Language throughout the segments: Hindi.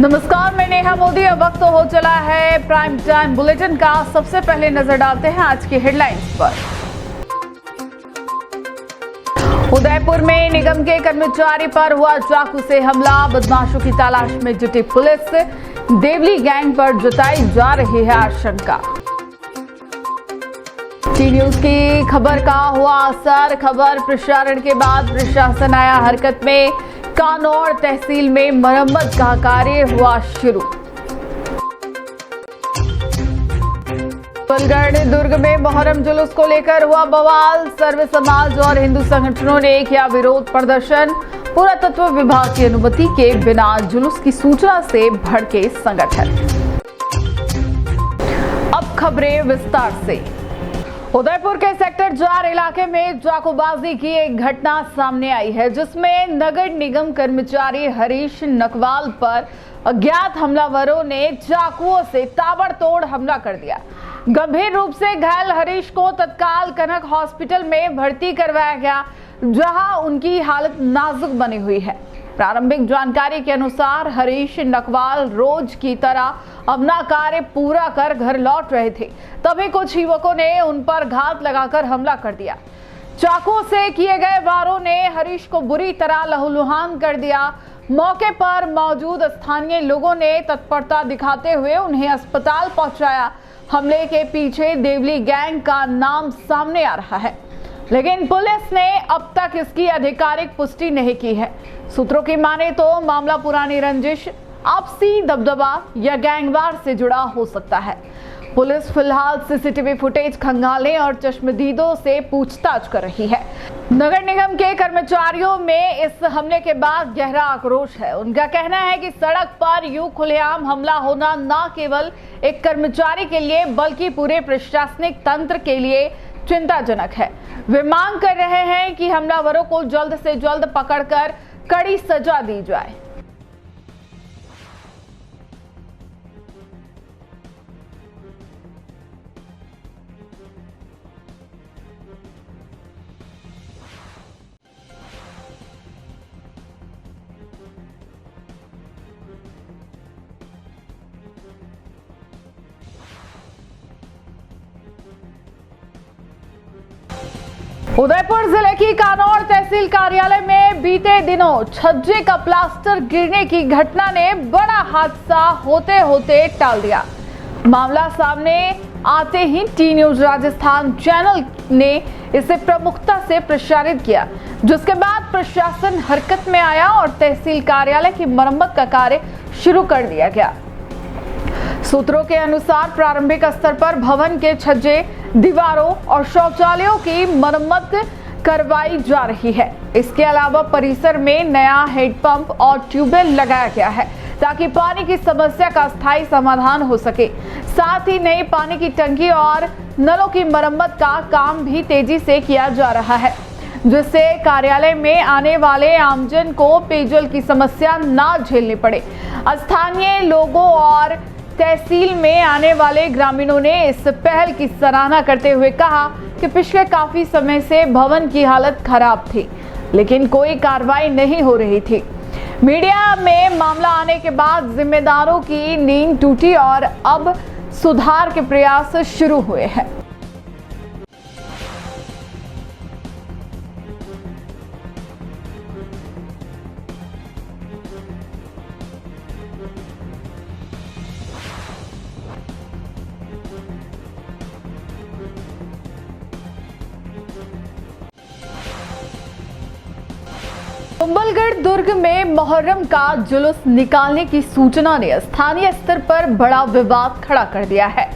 नमस्कार, मैं नेहा मोदी। अब वक्त हो चला है प्राइम टाइम बुलेटिन का। सबसे पहले नजर डालते हैं आज की हेडलाइंस पर। उदयपुर में निगम के कर्मचारी पर हुआ चाकू से हमला। बदमाशों की तलाश में जुटी पुलिस। देवली गैंग पर जताई जा रही है आशंका। टी न्यूज की खबर का हुआ असर। खबर प्रसारण के बाद प्रशासन आया हरकत में। कानौर तहसील में मरम्मत का कार्य हुआ शुरू। कुंभलगढ़ दुर्ग में मोहर्रम जुलूस को लेकर हुआ बवाल। सर्व समाज और हिंदू संगठनों ने किया विरोध प्रदर्शन। पुरातत्व विभाग की अनुमति के बिना जुलूस की सूचना से भड़के संगठन। अब खबरें विस्तार से। उदयपुर के सेक्टर 4 इलाके में चाकूबाजी की एक घटना सामने आई है, जिसमें नगर निगम कर्मचारी हरीश नकवाल पर अज्ञात हमलावरों ने चाकुओं से ताबड़तोड़ हमला कर दिया। गंभीर रूप से घायल हरीश को तत्काल कनक हॉस्पिटल में भर्ती करवाया गया, जहां उनकी हालत नाजुक बनी हुई है। प्रारंभिक जानकारी के अनुसार हरीश नकवाल रोज की तरह अपना कार्य पूरा कर घर लौट रहे थे, तभी कुछ युवकों ने उन पर घात लगाकर हमला कर दिया। चाकू से किए गए वारों ने हरीश को बुरी तरह लहूलुहान कर दिया। मौके पर मौजूद स्थानीय लोगों ने तत्परता दिखाते हुए उन्हें अस्पताल पहुंचाया। हमले के पीछे देवली गैंग का नाम सामने आ रहा है, लेकिन पुलिस ने अब तक इसकी आधिकारिक पुष्टि नहीं की है। सूत्रों की माने तो मामला पुरानी रंजिश, आपसी दबदबा या गैंगवार से जुड़ा हो सकता है। पुलिस फिलहाल सीसीटीवी फुटेज खंगालने और चश्मदीदों से पूछताछ कर रही है। नगर निगम के कर्मचारियों में इस हमले के बाद गहरा आक्रोश है। उनका कहना है कि सड़क पर यूं खुलेआम हमला होना न केवल एक कर्मचारी के लिए बल्कि पूरे प्रशासनिक तंत्र के लिए चिंताजनक है। वे मांग कर रहे हैं कि हमलावरों को जल्द से जल्द पकड़कर कड़ी सजा दी जाए। उदयपुर जिले की कानौर तहसील कार्यालय में बीते दिनों छज्जे का प्लास्टर गिरने की घटना ने बड़ा हादसा होते होते टाल दिया। मामला सामने आते ही टी न्यूज राजस्थान चैनल ने इसे प्रमुखता से प्रसारित किया, जिसके बाद प्रशासन हरकत में आया और तहसील कार्यालय की मरम्मत का कार्य शुरू कर दिया गया। सूत्रों के अनुसार प्रारंभिक स्तर पर भवन के छज्जे, दीवारों और शौचालयों की मरम्मत करवाई जा रही है। इसके अलावा परिसर में नया हेडपंप और ट्यूबवेल लगाया गया है, ताकि पानी की समस्या का स्थायी समाधान हो सके। साथ ही नई पानी की टंकी और नलों की मरम्मत का काम भी तेजी से किया जा रहा है, जिससे कार्यालय में आने वाले आमजन को पेयजल की समस्या न झेलनी पड़े। स्थानीय लोगों और तहसील में आने वाले ग्रामीणों ने इस पहल की सराहना करते हुए कहा कि पिछले काफी समय से भवन की हालत खराब थी, लेकिन कोई कार्रवाई नहीं हो रही थी। मीडिया में मामला आने के बाद जिम्मेदारों की नींद टूटी और अब सुधार के प्रयास शुरू हुए हैं। कुंभलगढ़ दुर्ग में मोहर्रम का जुलूस निकालने की सूचना ने स्थानीय स्तर पर बड़ा विवाद खड़ा कर दिया है।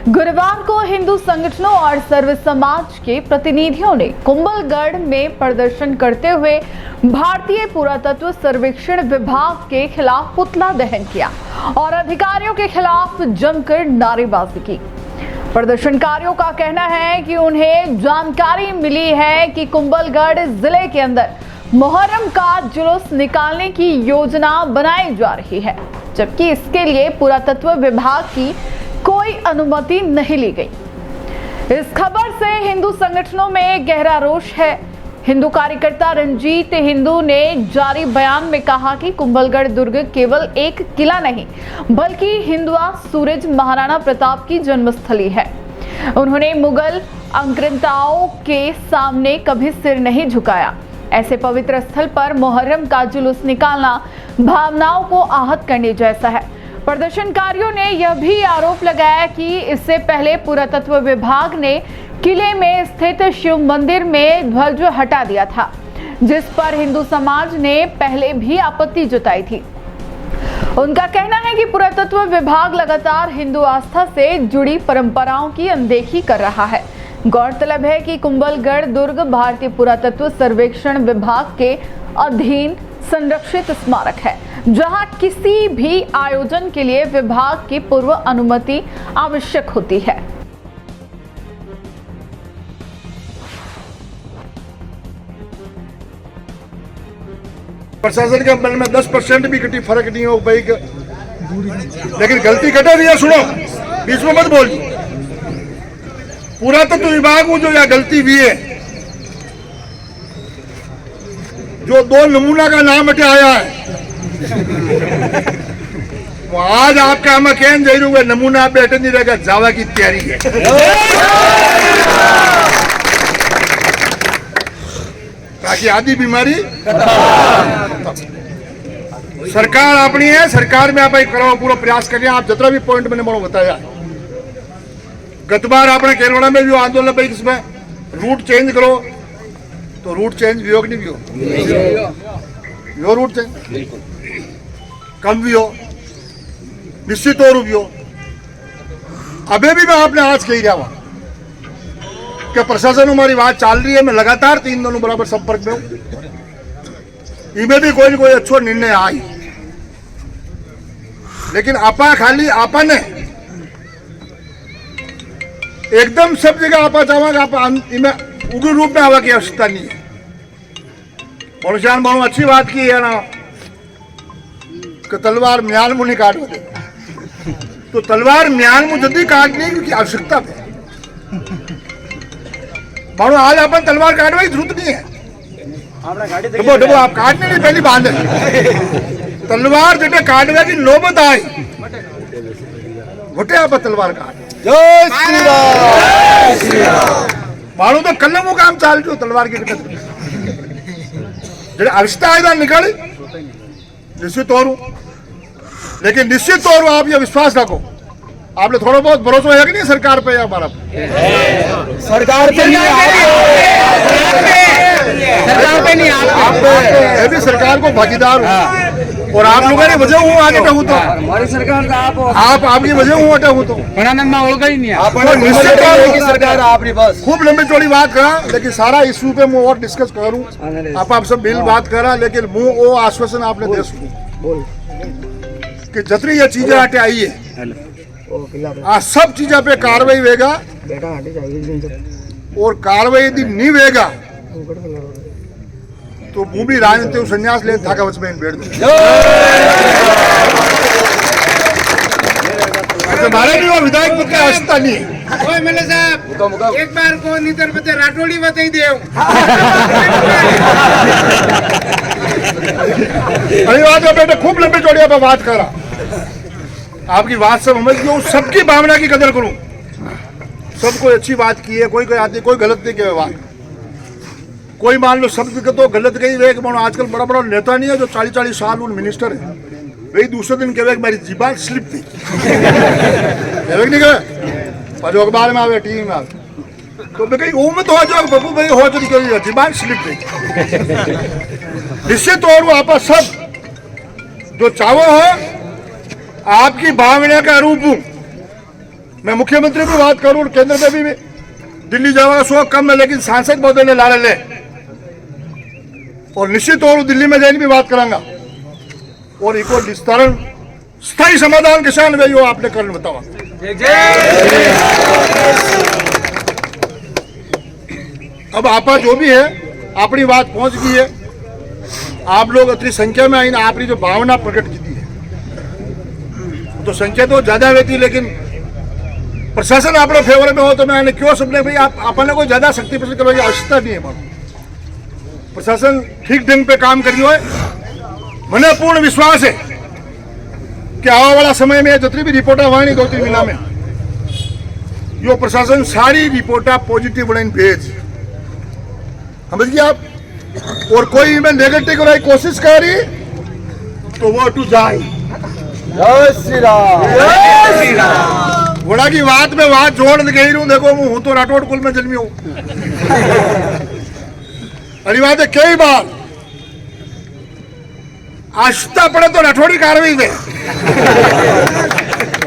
गुरुवार को हिंदू संगठनों और सर्व समाज के प्रतिनिधियों ने कुंभलगढ़ में प्रदर्शन करते हुए भारतीय पुरातत्व सर्वेक्षण विभाग के खिलाफ पुतला दहन किया और अधिकारियों के खिलाफ जमकर नारेबाजी की। प्रदर्शनकारियों का कहना है कि उन्हें जानकारी मिली है कि कुंभलगढ़ जिले के अंदर मोहर्रम का जुलूस निकालने की योजना बनाई जा रही है, जबकि इसके लिए पुरातत्व विभाग की कोई अनुमति नहीं ली गई। इस खबर से हिंदू संगठनों में गहरा रोष है। हिंदू कार्यकर्ता रंजीत हिंदू ने जारी बयान में कहा कि कुंभलगढ़ दुर्ग केवल एक किला नहीं बल्कि हिंदुआ सूरज महाराणा प्रताप की जन्मस्थली है। उन्होंने मुगल आक्रांताओं के सामने कभी सिर नहीं झुकाया। ऐसे पवित्र स्थल पर मुहर्रम का जुलूस निकालना भावनाओं को आहत करने जैसा है। प्रदर्शनकारियों ने यह भी आरोप लगाया कि इससे पहले पुरातत्व विभाग ने किले में स्थित शिव मंदिर में ध्वज हटा दिया था, जिस पर हिंदू समाज ने पहले भी आपत्ति जताई थी। उनका कहना है कि पुरातत्व विभाग लगातार हिंदू आस्था से जुड़ी परंपराओं की अनदेखी कर रहा है। गौरतलब है कि कुंभलगढ़ दुर्ग भारतीय पुरातत्व सर्वेक्षण विभाग के अधीन संरक्षित स्मारक है, जहां किसी भी आयोजन के लिए विभाग की पूर्व अनुमति आवश्यक होती है। प्रशासन के मन में 10% भी कटी फर्क नहीं हो भाई, लेकिन गलती कटा दिया। सुनो, बीच में मत बोल। पुरातत्व विभाग को जो यह गलती हुई है, जो 2 नमूना का नाम हटाया है, वो आज आपका हम कहन दे रहे नमूना बैठे नहीं रहेगा, जावा की तैयारी है। ताकि आदि बीमारी सरकार अपनी है, सरकार में आप करो पूरा प्रयास करिए। आप जितना भी पॉइंट मैंने मोड़ो बताया, गत बार आपने केरला में भी आंदोलन भाई इसमें रूट चेंज करो, तो रूट चेंज भी हो कि नहीं भी हो रूट चेंज कम भी हो, निश्चित तौर भी हो। अभी भी मैं आपने आज कही रहा हूं कि प्रशासन हमारी बात चल रही है, मैं लगातार 3 दिनों बराबर संपर्क में हूं। इनमें भी कोई न कोई अच्छा निर्णय आई, लेकिन आपा खाली आपा ने एकदम सब जगह आपा चाहेगा, आप इनमें उग्र रूप में आवा की आवश्यकता नहीं है। मनुष्यान बहुत अच्छी बात की है ना कि तलवार म्यान मुँह नहीं काट दे, तो तलवार म्यान मुँह जल्दी काटने की आवश्यकता है। मानो आज अपन तलवार काटने की जरूरत नहीं है। देखो आप काटने नहीं पहली बात है, तलवार जब काटने की नौबत आई घुटे आप तलवार काट। जय श्री राम। मानो तो कलम वो काम चाल जो तलवार की अवस्था आएगा निकाले निश्चित तौर, लेकिन निश्चित तौर आप ये विश्वास रखो, आपने थोड़ा बहुत भरोसा है कि नहीं सरकार पे या हमारा सरकार पे नहीं, सरकार पे नहीं, आप भी सरकार को भागीदार हो और आप लोगों ने वजह हूँ आगे हूँ, तो हमारी सरकार का आप आपकी वजह हूँ अटे हूँ, तो सरकार आपकी बस खूब लंबी चौड़ी बात करा, लेकिन सारा इशू पे मैं और डिस्कस करूँ। आप सब मिल बात करा, लेकिन मुँह वो आश्वासन आपने दे सकूँ कि जितनी ये चीजें आटे आई है सब चीजों पे कार्रवाई होगा, और कार्रवाई यदि नहीं होगा तो वो भी राजनीति संन्यास ले था कवच में बैठ दो। हमारे भी वो विधायक पद की आवश्यकता नहीं है। एमएलए साहब एक बार को नीतर बच्चे राठौड़ी बताई दे अरे बात बेटे खूब लंबी चौड़ी पर बात करा, आपकी बात सब समझ गया, सबकी भावना की कदर करूं, सबको अच्छी बात की है, कोई कोई आदमी कोई गलत नहीं किया बात, कोई मान लो शब्द के तो गलत गई वे आजकल बड़ा बड़ा नेता नहीं है जो 40-40 साल उन मिनिस्टर है, वही दूसरे दिन कहे मेरी जीबान स्लिप थी नहीं कहे पर जो अखबार में आवे टीवी में आवे तो मैं कहीं वो में तो जो बबू भाई हो जो जीबान स्लिप थी। निश्चित तौर वो आप सब जो चाहो हो आपकी भावना का रूप हूं, मैं मुख्यमंत्री की बात करूं, केंद्र में भी दिल्ली जाने का शौक कम है, लेकिन सांसद महोदय ने लाल ले और निश्चित तौर दिल्ली में जाने की बात करांगा, और एक और विस्तारण स्थायी समाधान किसान भाई हो आपने कर बतावा। अब आपा जो भी है अपनी बात पहुंच गई है, आप लोग इतनी संख्या में आई ना, आपकी जो भावना प्रकट की है तो संख्या तो ज्यादा हुई थी, लेकिन प्रशासन अपने फेवर में हो तो मैंने क्यों सबने भाई आप अपने को ज्यादा शक्ति प्रदर्शन करने की आवश्यकता नहीं है। प्रशासन ठीक ढंग पे काम कर रही है। મને પૂર્ણ વિશ્વાસ है कि आने वाला समय में जितनी भी रिपोर्ट आवानी 2-3 महीना में यो प्रशासन सारी रिपोर्ट पॉजिटिव बनाई भेज समझिए आप। और कोई में नेगेटिव कराई कोशिश करी तो वो टू जाए। जय श्री राम। जय श्री राम। घोड़ा की बात में बात जोड़ गई रू। देखो हूँ तो राठौड़ कुल में जन्मी हूँ। अरे बात है कई बार आश्ता पड़े तो राठौड़ी कार्रवाई दे।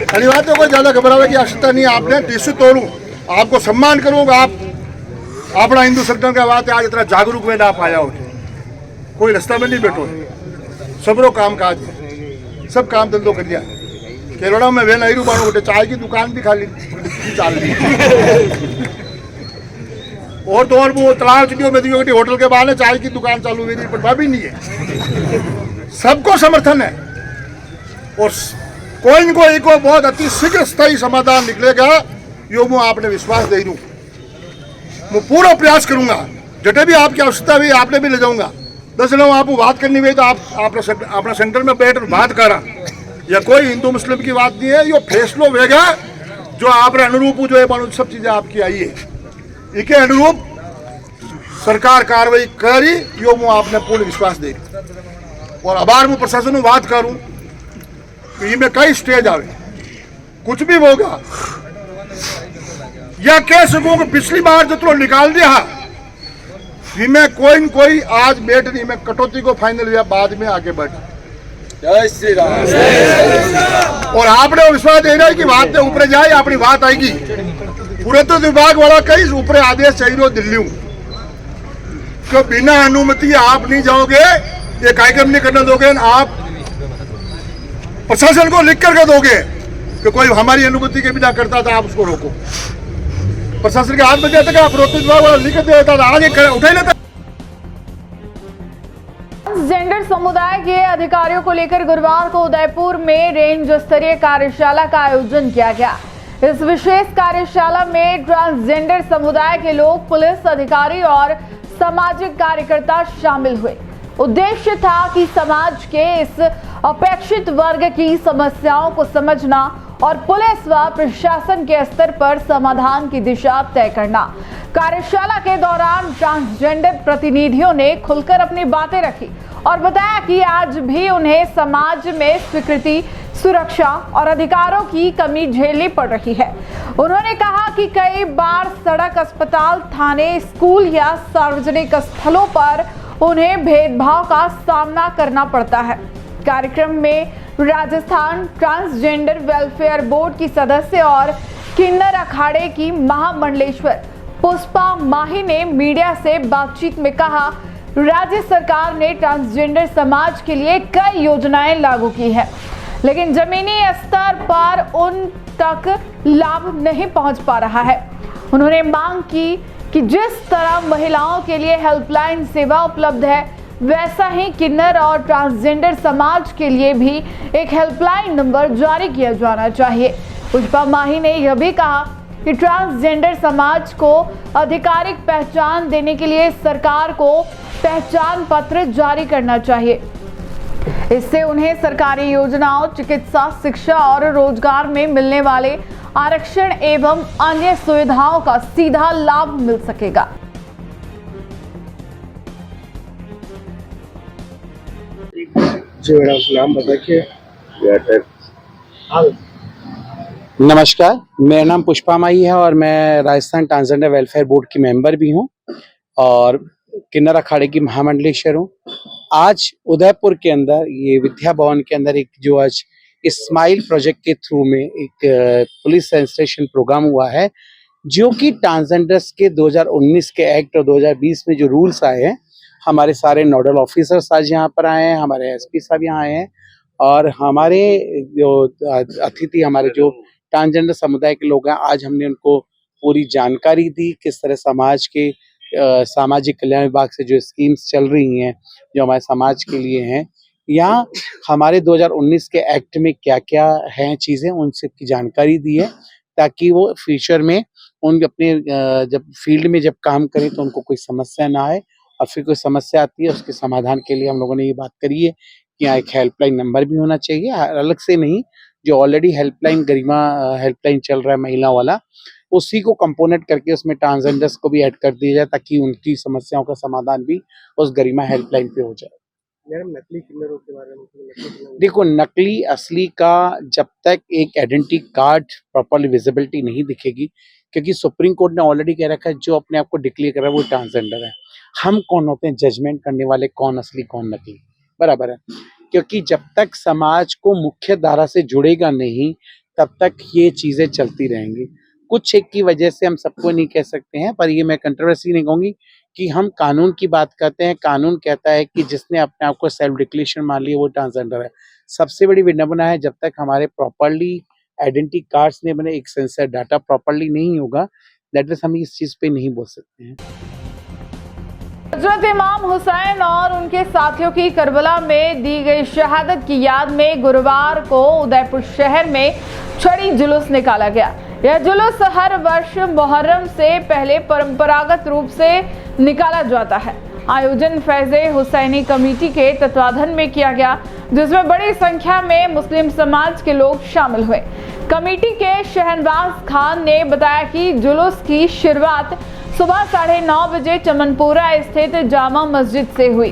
अरे बात है कोई ज्यादा घबरावे की आश्ता नहीं। आपने टिश्यू तोड़ू आपको सम्मान करूंगा। आप अपना हिंदू संगठन का बात है आज इतना जागरूक में ना पाया हो। कोई रास्ता में नहीं बैठो सबरो काम काज है। सब काम धंधो कर दिया। केरला में वे नहीं बाणु उठे चाय की दुकान भी खाली चाल ली। और तो और वो तलाव चिड़ियों में होटल के बहाने चाय की दुकान चालू हुई पर भी नहीं है। सबको समर्थन है और कोई न कोई को बहुत अति शीघ्र स्थायी समाधान निकलेगा यो मैं आपने विश्वास दे दूं। मैं पूरा प्रयास करूंगा जटे भी आपकी आवश्यकता भी आपने भी ले जाऊंगा। 10 लोग आपको बात करनी हुई तो आप अपना सेंटर में बैठ बात करा। या कोई हिंदू मुस्लिम की बात नहीं है। यो फैसलो वेगा जो आपने अनुरूप जो है सब चीजें आपकी आई है इके अनुरूप सरकार कार्रवाई करी यो मैं आपने पूर्ण विश्वास दे। और आभार मैं प्रशासन बात करूं कि इनमें कई स्टेज आवे कुछ भी होगा या कह सकूं कि पिछली बार जो निकाल दिया इनमें कोई न कोई आज बैठ नहीं में कटौती को फाइनल या बाद में आगे बढ़। जय श्री राम। और आपने विश्वास दे रहा है कि बात ऊपर जाए अपनी बात आएगी। पुरातत्व विभाग वाला कई ऊपर आदेश चाहिए दिल्ली तो बिना अनुमति आप नहीं जाओगे ये कार्यक्रम नहीं करने दोगे। आप प्रशासन को लिख करके दोगे कि कोई हमारी अनुमति के बिना करता था आप उसको रोको। प्रशासन के हाथ में जाता था पुरातत्व विभाग वाला लिख देता था आगे उठा ही लेता। ट्रांसजेंडर समुदाय के अधिकारियों को लेकर गुरुवार को उदयपुर में रेंज स्तरीय कार्यशाला का आयोजन किया गया। इस विशेष कार्यशाला में ट्रांसजेंडर समुदाय के लोग, पुलिस अधिकारी और सामाजिक कार्यकर्ता शामिल हुए। उद्देश्य था कि समाज के इस अपेक्षित वर्ग की समस्याओं को समझना और पुलिस व प्रशासन के स्तर पर समाधान की दिशा तय करना। कार्यशाला के दौरान ट्रांसजेंडर प्रतिनिधियों ने खुलकर अपनी बातें रखी और बताया कि आज भी उन्हें समाज में स्वीकृति, सुरक्षा और अधिकारों की कमी झेलनी पड़ रही है। उन्होंने कहा कि कई बार सड़क, अस्पताल, थाने, स्कूल या सार्वजनिक स्थलों पर उन्हें भेदभाव का सामना करना पड़ता है। कार्यक्रम में राजस्थान ट्रांसजेंडर वेलफेयर बोर्ड की सदस्य और किन्नर अखाड़े की महामंडलेश्वर पुष्पा माही ने मीडिया से बातचीत में कहा, राज्य सरकार ने ट्रांसजेंडर समाज के लिए कई योजनाएं लागू की है, लेकिन जमीनी स्तर पर उन तक लाभ नहीं पहुंच पा रहा है। उन्होंने मांग की कि जिस तरह महिलाओं के लिए हेल्पलाइन सेवा उपलब्ध है, वैसा ही किन्नर और ट्रांसजेंडर समाज के लिए भी एक हेल्पलाइन नंबर जारी किया जाना चाहिए। पुष्पा माही ने यह भी कहा कि ट्रांसजेंडर समाज को आधिकारिक पहचान देने के लिए सरकार को पहचान पत्र जारी करना चाहिए। इससे उन्हें सरकारी योजनाओं, चिकित्सा, शिक्षा और रोजगार में मिलने वाले आरक्षण एवं अन्य सुविधाओं का सीधा लाभ मिल सकेगा। जी मैडम, नाम बताइए। नमस्कार, मेरा नाम पुष्पा माही है और मैं राजस्थान ट्रांसजेंडर वेलफेयर बोर्ड की मेंबर भी हूं और किन्नर अखाड़े की महामंडलेश्वर हूं। आज उदयपुर के अंदर ये विद्या भवन के अंदर एक जो आज स्माइल प्रोजेक्ट के थ्रू में एक पुलिस सेंसेशन प्रोग्राम हुआ है, जो कि ट्रांसजेंडर्स के 2019 के एक्ट और 2020 में जो रूल्स आए हैं, हमारे सारे नोडल ऑफिसर्स आज यहाँ पर आए हैं, हमारे एसपी साहब यहाँ आए हैं और हमारे जो अतिथि, हमारे जो ट्रांसजेंडर समुदाय के लोग हैं, आज हमने उनको पूरी जानकारी दी किस तरह समाज के सामाजिक कल्याण विभाग से जो स्कीम्स चल रही हैं जो हमारे समाज के लिए हैं, यहाँ हमारे 2019 के एक्ट में क्या क्या हैं चीज़ें, उन सब की जानकारी दी है ताकि वो फ्यूचर में उन अपने जब फील्ड में जब काम करें तो उनको कोई समस्या ना आए और फिर कोई समस्या आती है उसके समाधान के लिए हम लोगों ने ये बात करी है कि यहाँ एक हेल्पलाइन नंबर भी होना चाहिए, अलग से नहीं, जो ऑलरेडी हेल्पलाइन गरिमा हेल्पलाइन चल रहा है महिला वाला, उसी को कंपोनेंट करके उसमें ट्रांसजेंडर्स को भी ऐड कर दिया जाए ताकि उनकी समस्याओं का समाधान भी उस गरिमा हेल्पलाइन पे हो जाए। मैडम नकली किन्नरों के बारे में नकली किन्नर देखो, नकली असली का जब तक एक आइडेंटिटी कार्ड प्रॉपरली विजिबिलिटी नहीं दिखेगी, क्योंकि सुप्रीम कोर्ट ने ऑलरेडी कह रखा है जो अपने आप को डिक्लेयर कर रहा है वो ट्रांसजेंडर है। हम कौन होते हैं जजमेंट करने वाले कौन असली कौन नकली? बराबर है, क्योंकि जब तक समाज को मुख्य धारा से जुड़ेगा नहीं तब तक ये चीजें चलती रहेंगी। कुछ एक की वजह से हम सबको नहीं कह सकते हैं, पर ये मैं कंट्रोवर्सी नहीं कहूंगी कि हम कानून की बात करते हैं। कानून कहता है कि जिसने अपने आप को सेल्फ डिक्लेरेशन मान लिया वो ट्रांसजेंडर है। सबसे बड़ी विडंबना है जब तक हमारे प्रॉपरली आइडेंटिटी कार्ड्स नहीं बने, एक सेंसर डाटा प्रॉपरली नहीं होगा, दैट इज हम इस चीज पे नहीं बोल सकते हैं। हजरत इमाम हुसैन और उनके साथियों की करबला में दी गई शहादत की याद में गुरुवार को उदयपुर शहर में छड़ी जुलूस निकाला गया। यह जुलूस हर वर्ष मुहर्रम से पहले परंपरागत रूप से निकाला जाता है। आयोजन फैज़े हुसैनी कमेटी के तत्वाधान में किया गया, जिसमें बड़ी संख्या में मुस्लिम समाज के लोग शामिल हुए। कमेटी के शहनवाज खान ने बताया कि जुलूस की शुरुआत सुबह 9:30 बजे चमनपुरा स्थित जामा मस्जिद से हुई।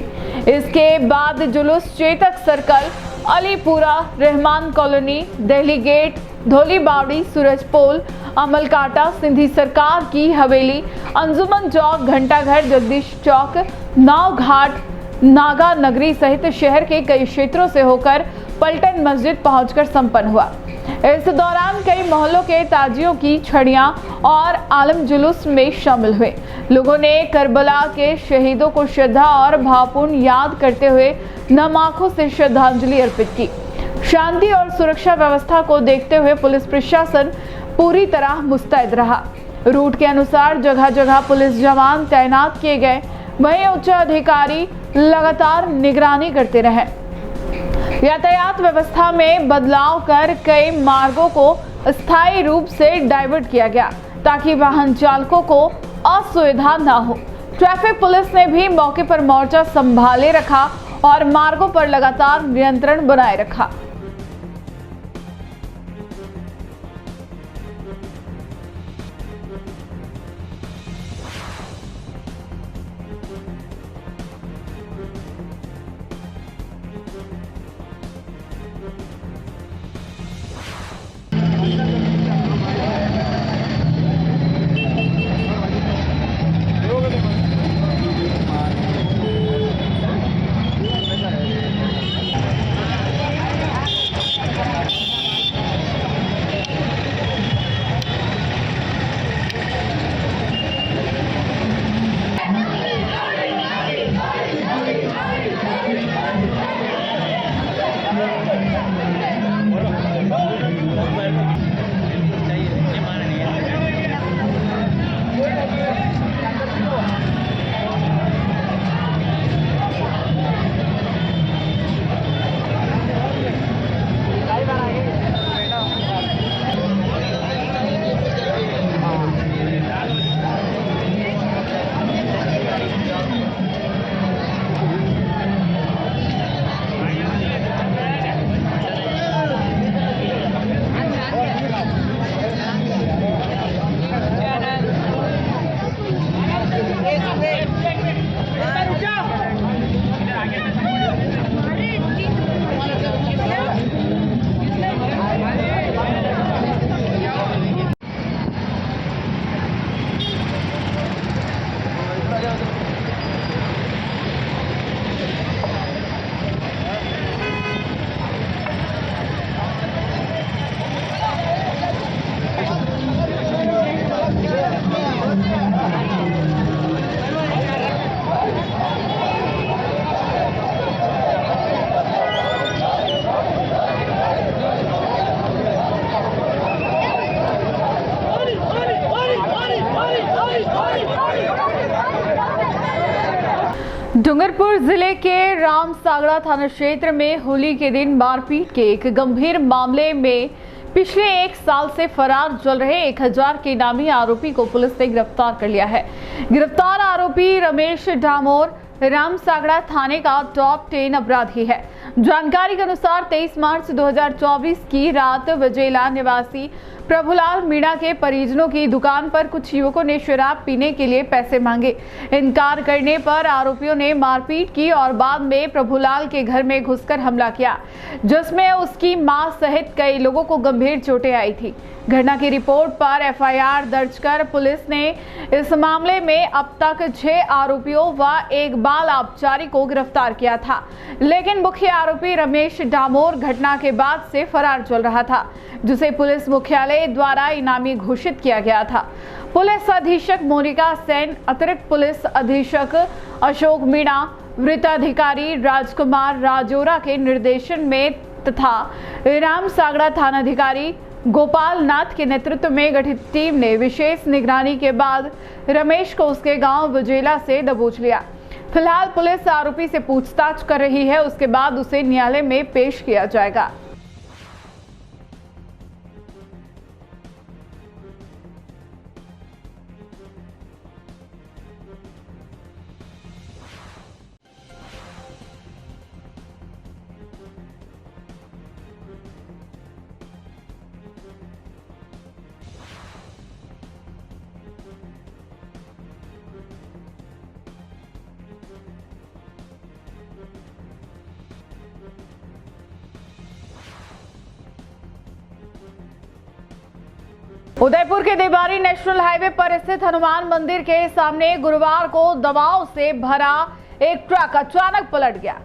इसके बाद जुलूस Chetak circle, Alipura, Rahman colony, Delhi gate, Dholi Bawdi, सूरज पोल, अमलकाटा, सिंधी सरकार की हवेली, अंजुमन चौक, घंटाघर, जगदीश चौक, नाव घाट, नागा नगरी सहित शहर के कई क्षेत्रों से होकर पलटन मस्जिद पहुंचकर संपन्न हुआ। इस दौरान कई मोहल्लों के ताजियों की छड़ियां और आलम जुलूस में शामिल हुए। लोगों ने करबला के शहीदों को श्रद्धा और भावपूर्ण याद करते हुए नम आंखों से श्रद्धांजलि अर्पित की। शांति और सुरक्षा व्यवस्था को देखते हुए पुलिस प्रशासन पूरी तरह मुस्तैद रहा। रूट के अनुसार जगह जगह पुलिस जवान तैनात किए गए, वहीं उच्च अधिकारी लगातार निगरानी करते रहे। यातायात व्यवस्था में बदलाव कर कई मार्गों को स्थायी रूप से डाइवर्ट किया गया ताकि वाहन चालकों को असुविधा न हो। ट्रैफिक पुलिस ने भी मौके पर मोर्चा संभाले रखा और मार्गों पर लगातार नियंत्रण बनाए रखा। डूंगरपुर जिले के रामसागड़ा थाना क्षेत्र में होली के दिन मारपीट के एक गंभीर मामले में पिछले 1 साल से फरार चल रहे 1000 के इनामी आरोपी को पुलिस ने गिरफ्तार कर लिया है। गिरफ्तार आरोपी रमेश डामोर रामसागड़ा थाने का टॉप 10 अपराधी है। जानकारी के अनुसार 23 मार्च 2024 की रात वजेला निवासी प्रभुलाल मीणा के परिजनों की दुकान पर कुछ युवकों ने शराब पीने के लिए पैसे मांगे। इनकार करने पर आरोपियों ने मारपीट की और बाद में प्रभुलाल के घर में घुसकर हमला किया, जिसमें उसकी मां सहित कई लोगों को गंभीर चोटें आई थी। घटना की रिपोर्ट पर एफआईआर दर्ज कर पुलिस ने इस मामले में अब तक 6 आरोपियों व एक बाल आबकारी को गिरफ्तार किया था, लेकिन मुख्य आरोपी रमेश डामोर घटना के बाद से फरार चल रहा था, जिसे पुलिस मुख्यालय द्वारा इनामी घोषित किया गया था। पुलिस अधीक्षक मोनिका सेन, अतिरिक्त पुलिस अधीक्षक अशोक मीणा, वृत्ताधिकारी राजकुमार राजोरा के निर्देशन में तथा रामसागड़ा थानाधिकारी गोपाल नाथ के नेतृत्व में गठित टीम ने विशेष निगरानी के बाद रमेश को उसके गांव वजेला से दबोच लिया। फिलहाल पुलिस आरोपी से पूछताछ कर रही है, उसके बाद उसे न्यायालय में पेश किया जाएगा। उदयपुर के देवारी नेशनल हाईवे पर स्थित हनुमान मंदिर के सामने गुरुवार को दवाओं से भरा एक ट्रक अचानक पलट गया।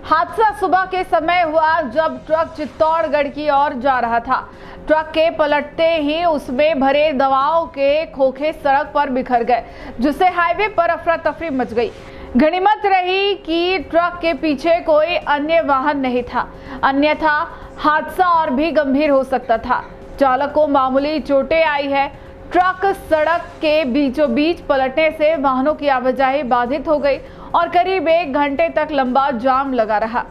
हादसा सुबह के समय हुआ, जब ट्रक चित्तौड़गढ़ की ओर जा रहा था। ट्रक के पलटते ही उसमें भरे दवाओं के खोखे सड़क पर बिखर गए, जिससे हाईवे पर अफरा तफरी मच गई। गनीमत रही कि ट्रक के पीछे कोई अन्य वाहन नहीं था, अन्यथा हादसा और भी गंभीर हो सकता था। चालक को मामूली चोटें आई है। ट्रक सड़क के बीचों बीच पलटने से वाहनों की आवाजाही बाधित हो गई और करीब 1 घंटे तक लंबा जाम लगा रहा।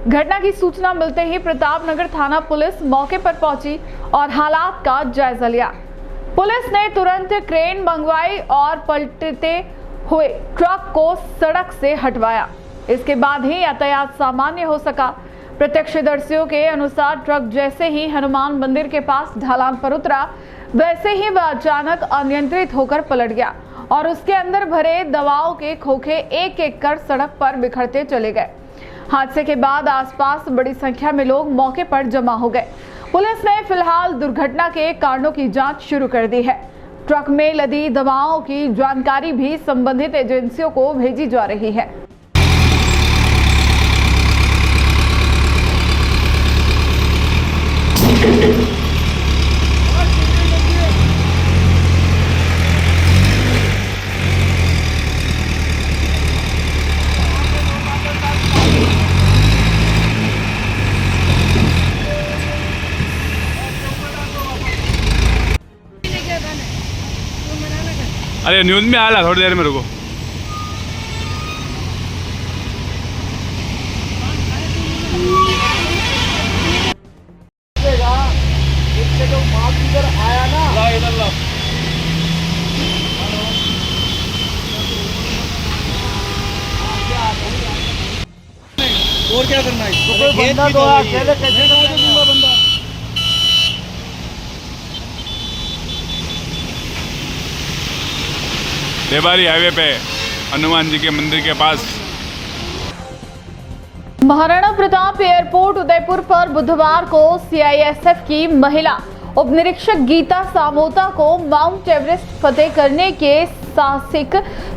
घटना की सूचना मिलते ही प्रतापनगर थाना पुलिस मौके पर पहुंची और हालात का जायजा लिया। पुलिस ने तुरंत क्रेन मंगवाई और पलटते हुए ट्रक को सड़क से हटवाया। इसके बाद ही यातायात सामान्य हो सका। प्रत्यक्षदर्शियों के अनुसार ट्रक जैसे ही हनुमान मंदिर के पास ढलान पर उतरा, वैसे ही वह अचानक अनियंत्रित होकर पलट गया और उसके अंदर भरे दवाओं के खोखे एक एक कर सड़क पर बिखरते चले गए। हादसे के बाद आसपास बड़ी संख्या में लोग मौके पर जमा हो गए। पुलिस ने फिलहाल दुर्घटना के कारणों की जांच शुरू कर दी है। ट्रक में लदी दवाओं की जानकारी भी संबंधित एजेंसियों को भेजी जा रही है। अरे न्यूज़ में आला, थोड़ी देर में रुको। और क्या करना है? तो कोई बंदा तो अकेले कैसे दूंगा बंदा? देवारी हाईवे पे हनुमान जी के मंदिर के पास महाराणा प्रताप एयरपोर्ट उदयपुर पर बुधवार को सीआईएसएफ की महिला उप निरीक्षक गीता सामोता को माउंट एवरेस्ट फतेह करने के साहसिक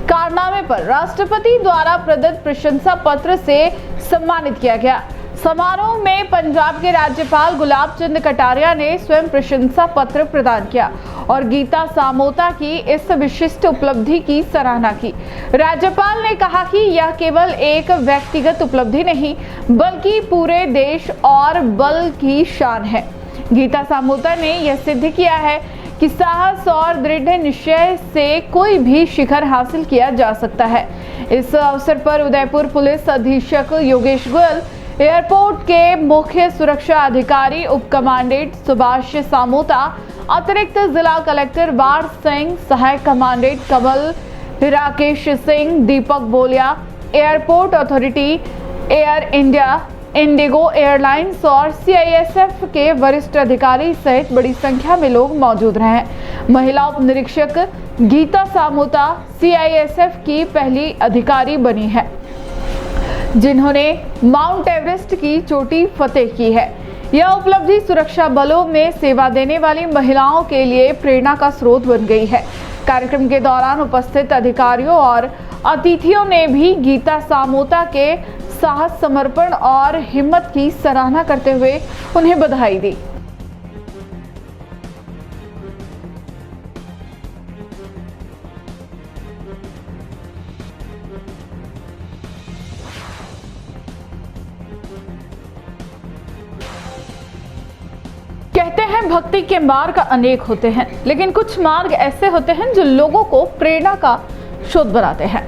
कारनामे पर राष्ट्रपति द्वारा प्रदत्त प्रशंसा पत्र से सम्मानित किया गया। समारोह में पंजाब के राज्यपाल गुलाब चंद कटारिया ने स्वयं प्रशंसा पत्र प्रदान किया और गीता सामोता की इस विशिष्ट उपलब्धि की सराहना की। राज्यपाल ने कहा कि यह केवल एक व्यक्तिगत उपलब्धि नहीं, बल्कि पूरे देश और बल की शान है। गीता सामोता ने यह सिद्ध किया है कि साहस और दृढ़ निश्चय से कोई भी शिखर हासिल किया जा सकता है। इस अवसर पर उदयपुर पुलिस अधीक्षक योगेश गोयल, एयरपोर्ट के मुख्य सुरक्षा अधिकारी उप कमांडेंट सुभाष सामोता, अतिरिक्त जिला कलेक्टर वार सिंह, सहायक कमांडेंट कमल राकेश सिंह, दीपक बोलिया, airport authority, air India, Indigo airlines और CISF के वरिष्ठ अधिकारी सहित बड़ी संख्या में लोग मौजूद रहे। महिला उप निरीक्षक गीता सामोता CISF की पहली अधिकारी बनी है जिन्होंने माउंट एवरेस्ट की चोटी फतेह की है। यह उपलब्धि सुरक्षा बलों में सेवा देने वाली महिलाओं के लिए प्रेरणा का स्रोत बन गई है। कार्यक्रम के दौरान उपस्थित अधिकारियों और अतिथियों ने भी गीता सामोता के साहस, समर्पण और हिम्मत की सराहना करते हुए उन्हें बधाई दी। कहते हैं भक्ति के मार्ग अनेक होते हैं, लेकिन कुछ मार्ग ऐसे होते हैं जो लोगों को प्रेरणा का स्रोत बनाते हैं।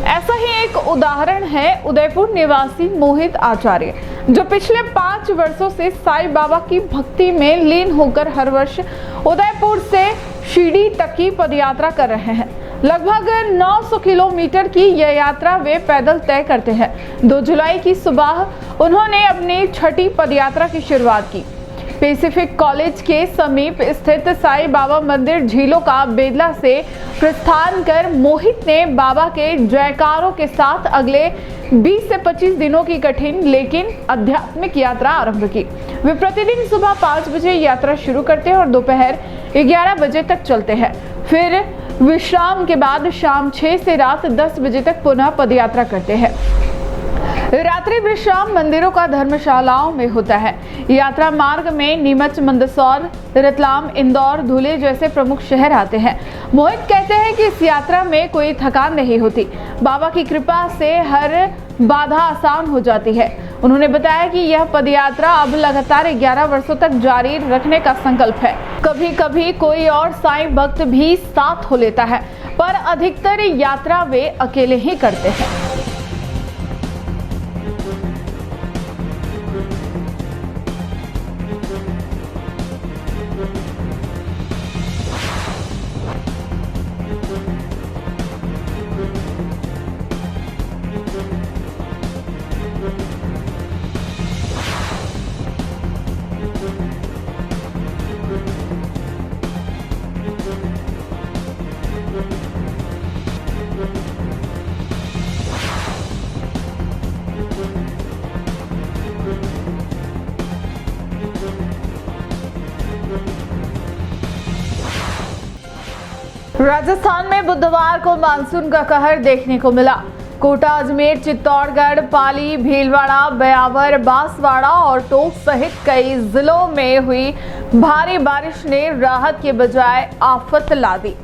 ऐसा ही एक उदाहरण है उदयपुर निवासी मोहित आचार्य, जो पिछले 5 वर्षों से साईं बाबा की भक्ति में लीन होकर हर वर्ष उदयपुर से शिरडी तक की पदयात्रा कर रहे हैं। लगभग 900 किलोमीटर की यह यात्रा वे पैदल तय करते हैं। 2 जुलाई की सुबह उन्होंने अपनी 6ठी पदयात्रा की शुरुआत की। पैसिफिक कॉलेज के समीप स्थित साईं बाबा मंदिर झीलों का बेदला से प्रस्थान कर मोहित ने बाबा के जयकारों के साथ अगले 20 से 25 दिनों की कठिन लेकिन आध्यात्मिक यात्रा आरंभ की। वे प्रतिदिन सुबह 5 बजे यात्रा शुरू करते हैं और दोपहर 11 बजे तक चलते हैं। फिर विश्राम के बाद शाम 6 से रात 10 बजे तक पुनः पदयात्रा करते हैं। रात्रि विश्राम मंदिरों का धर्मशालाओं में होता है। यात्रा मार्ग में नीमच, मंदसौर, रतलाम, इंदौर, धुले जैसे प्रमुख शहर आते हैं। मोहित कहते हैं कि इस यात्रा में कोई थकान नहीं होती। बाबा की कृपा से हर बाधा आसान हो जाती है। उन्होंने बताया कि यह पदयात्रा अब लगातार 11 वर्षों तक जारी रखने का संकल्प है। कभी कभी कोई और साईं भक्त भी साथ हो लेता है, पर अधिकतर यात्रा वे अकेले ही करते हैं। राजस्थान में बुधवार को मानसून का कहर देखने को मिला। कोटा, अजमेर, चित्तौड़गढ़, पाली, भीलवाड़ा, ब्यावर, बांसवाड़ा और टोंक सहित कई जिलों में हुई भारी बारिश ने राहत के बजाय आफत ला दी।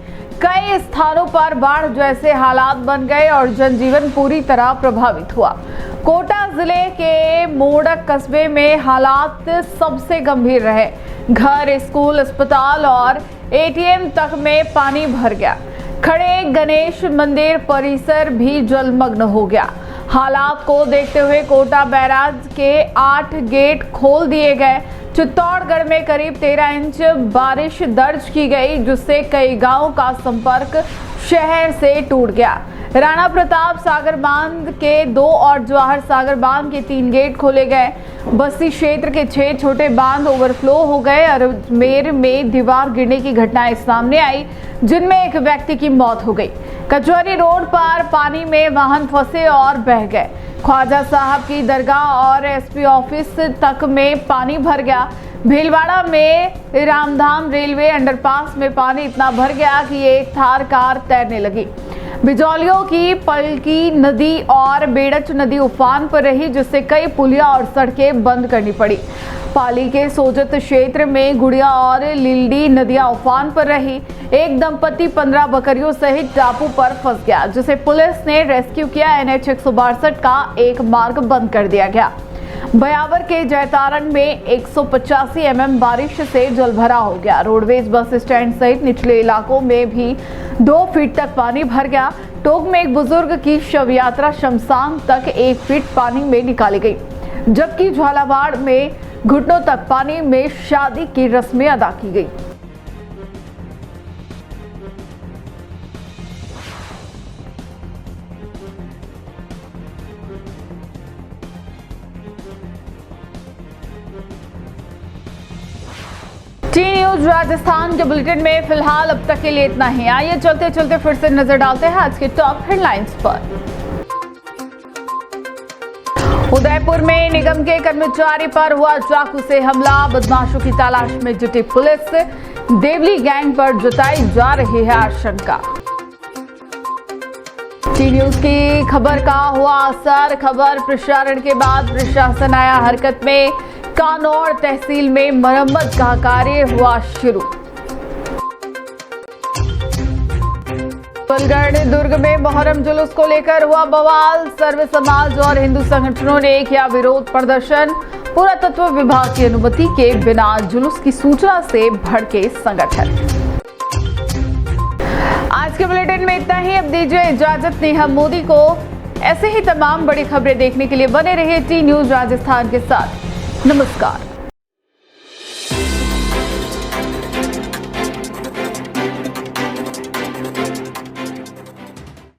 कई स्थानों पर बाढ़ जैसे हालात बन गए और जनजीवन पूरी तरह प्रभावित हुआ। कोटा जिले के मोड़क कस्बे में हालात सबसे गंभीर रहे। घर, स्कूल, अस्पताल और ATM तक में पानी भर गया। खड़े गणेश मंदिर परिसर भी जलमग्न हो गया। हालात को देखते हुए कोटा बैराज के 8 गेट खोल दिए गए। चित्तौड़गढ़ में करीब 13 इंच बारिश दर्ज की गई, जिससे कई गांवों का संपर्क शहर से टूट गया। राणा प्रताप सागर बांध के 2 और जवाहर सागर बांध के 3 गेट खोले गए। बस्ती क्षेत्र के 6 छोटे बांध ओवरफ्लो हो गए। अजमेर में दीवार गिरने की घटनाएं सामने आई, जिनमें एक व्यक्ति की मौत हो गई। कचौरी रोड पर पानी में वाहन फंसे और बह गए। ख्वाजा साहब की दरगाह और SP ऑफिस तक में पानी भर गया। भीलवाड़ा में रामधाम रेलवे अंडरपास में पानी इतना भर गया कि एक थार कार तैरने लगी। बिजौलियों की पलकी नदी और बेड़च नदी उफान पर रही, जिससे कई पुलिया और सड़कें बंद करनी पड़ी। पाली के सोजत क्षेत्र में गुड़िया और लिल्डी नदियां उफान पर रही। एक दंपति 15 बकरियों सहित टापू पर फंस गया, जिसे पुलिस ने रेस्क्यू किया। NH 162 का एक मार्ग बंद कर दिया गया। ब्यावर के जयतारण में 185 mm बारिश से जलभराव हो गया। रोडवेज बस स्टैंड सहित निचले इलाकों में भी 2 फीट तक पानी भर गया। टोंक में एक बुजुर्ग की शव यात्रा शमशान तक 1 फीट पानी में निकाली गई। जबकि झालावाड़ में घुटनों तक पानी में शादी की रस्में अदा की गई। टी न्यूज राजस्थान के बुलेटिन में फिलहाल अब तक के लिए इतना ही। आइए चलते चलते फिर से नजर डालते हैं आज के टॉप हेडलाइंस पर। उदयपुर में निगम के कर्मचारी पर हुआ चाकू से हमला, बदमाशों की तलाश में जुटी पुलिस, देवली गैंग पर जताई जा रही है आशंका। टी न्यूज की खबर का हुआ असर, खबर प्रसारण के बाद प्रशासन आया हरकत में, कानौर तहसील में मरम्मत का कार्य हुआ शुरू। पलगढ़ दुर्ग में मोहर्रम जुलूस को लेकर हुआ बवाल, सर्व समाज और हिंदू संगठनों ने किया विरोध प्रदर्शन, पुरातत्व विभाग की अनुमति के बिना जुलूस की सूचना से भड़के संगठन। आज के बुलेटिन में इतना ही। अब दीजिए इजाजत नेहा मोदी को। ऐसे ही तमाम बड़ी खबरें देखने के लिए बने रहिए टी न्यूज राजस्थान के साथ। नमस्कार।